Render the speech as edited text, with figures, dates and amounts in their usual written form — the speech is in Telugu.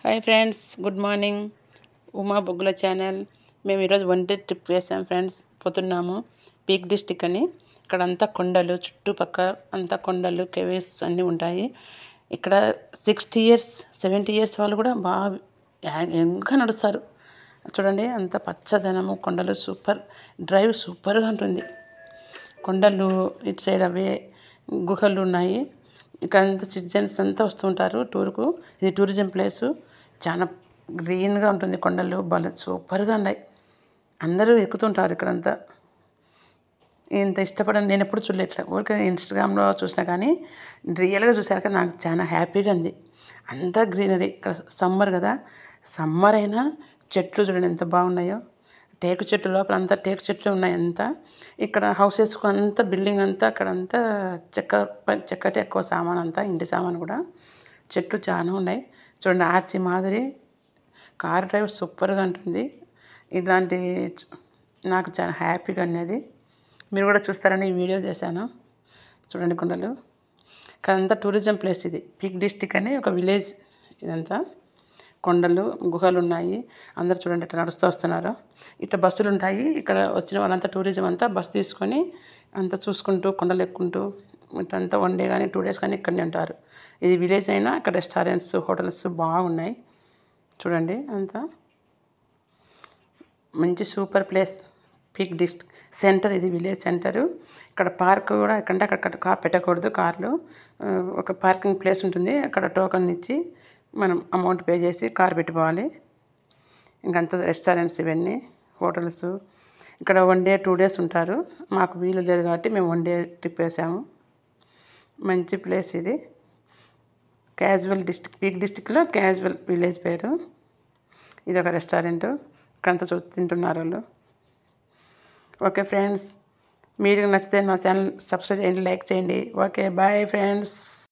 Hi friends, good morning. Uma బొగ్గుల ఛానల్. మేము ఈరోజు వన్ డే ట్రిప్ వేసాం ఫ్రెండ్స్. పోతున్నాము పీక్ డిస్టిక్ అని. ఇక్కడ అంతా కొండలు, చుట్టుపక్కల అంతా కొండలు, కేవ్స్ అన్నీ ఉంటాయి. ఇక్కడ 60 ఇయర్స్ 70 ఇయర్స్ వాళ్ళు కూడా బాగా యంగ్గా నడుస్తారు. చూడండి, అంత పచ్చదనము, కొండలు సూపర్. డ్రైవ్ సూపర్గా ఉంటుంది. కొండలు ఇటు సైడ్ అవే గుహలు ఉన్నాయి. ఇక్కడ అంతా సిటిజన్స్ అంతా వస్తుంటారు టూర్కు. ఇది టూరిజం ప్లేసు. చాలా గ్రీన్గా ఉంటుంది. కొండలు భలే సూపర్గా ఉన్నాయి. అందరూ ఎక్కుతుంటారు ఇక్కడంతా. ఇంత ఇష్టపడని నేను ఎప్పుడు చూడలేదు. ఇట్లా ఊరికే ఇన్స్టాగ్రామ్లో చూసినా కానీ రియల్గా చూసాక నాకు చాలా హ్యాపీగా ఉంది. అంతా గ్రీనరీ. ఇక్కడ సమ్మర్ కదా, సమ్మర్ అయినా చెట్లు చూడండి ఎంత బాగున్నాయో. టేకు చెట్లు, లోపల అంతా టేకు చెట్లు ఉన్నాయి అంతా. ఇక్కడ హౌసెస్కు అంతా బిల్డింగ్ అంతా అక్కడంతా చెక్కటి ఎక్కువ సామాన్ అంతా, ఇంటి సామాన్ కూడా. చెట్లు చాలా ఉన్నాయి చూడండి. ఆర్చి మాదిరి. కార్ డ్రైవ్ సూపర్గా ఉంటుంది. ఇలాంటి నాకు చాలా హ్యాపీగా అనేది. మీరు కూడా చూస్తారని ఈ వీడియో చేశాను. చూడండి కొండలు. ఇక్కడంతా టూరిజం ప్లేస్. ఇది పీక్ డిస్టిక్ అని ఒక విలేజ్. ఇదంతా కొండలు, గుహలు ఉన్నాయి. అందరు చూడండి ఇట్లా నడుస్తూ వస్తున్నారు. ఇట్లా బస్సులు ఉంటాయి. ఇక్కడ వచ్చిన వాళ్ళంతా టూరిజం అంతా బస్సు తీసుకొని అంతా చూసుకుంటూ కొండలు ఎక్కుంటూ ఇట్లంతా 1 డే కానీ 2 డేస్ కానీ ఇక్కడనే ఉంటారు. ఇది విలేజ్ అయినా ఇక్కడ రెస్టారెంట్స్, హోటల్స్ బాగున్నాయి. చూడండి అంతా మంచి super place. Peak district centre, ఇది విలేజ్ సెంటరు. ఇక్కడ పార్క్ కూడా ఎక్కడంటే అక్కడ పెట్టకూడదు కార్లు. ఒక పార్కింగ్ ప్లేస్ ఉంటుంది. అక్కడ టోకన్ ఇచ్చి మనం అమౌంట్ పే చేసి కార్ పెట్టుకోవాలి. ఇంకంతా రెస్టారెంట్స్ ఇవన్నీ, హోటల్స్. ఇక్కడ 1 డే 2 డేస్ ఉంటారు. మాకు వీలు లేదు కాబట్టి మేము 1 డే ట్రిప్ వేసాము. మంచి ప్లేస్ ఇది. క్యాజువల్ డిస్ట్రిక్ట్, పీక్ డిస్ట్రిక్ట్లో క్యాజువల్ విలేజ్ పేరు. ఇది ఒక రెస్టారెంట్. ఇక్కడంతా తింటున్నారు వాళ్ళు. ఓకే ఫ్రెండ్స్, మీరు నచ్చితే నా ఛానల్ సబ్స్క్రైబ్ చేయండి, లైక్ చేయండి. Okay, bye friends.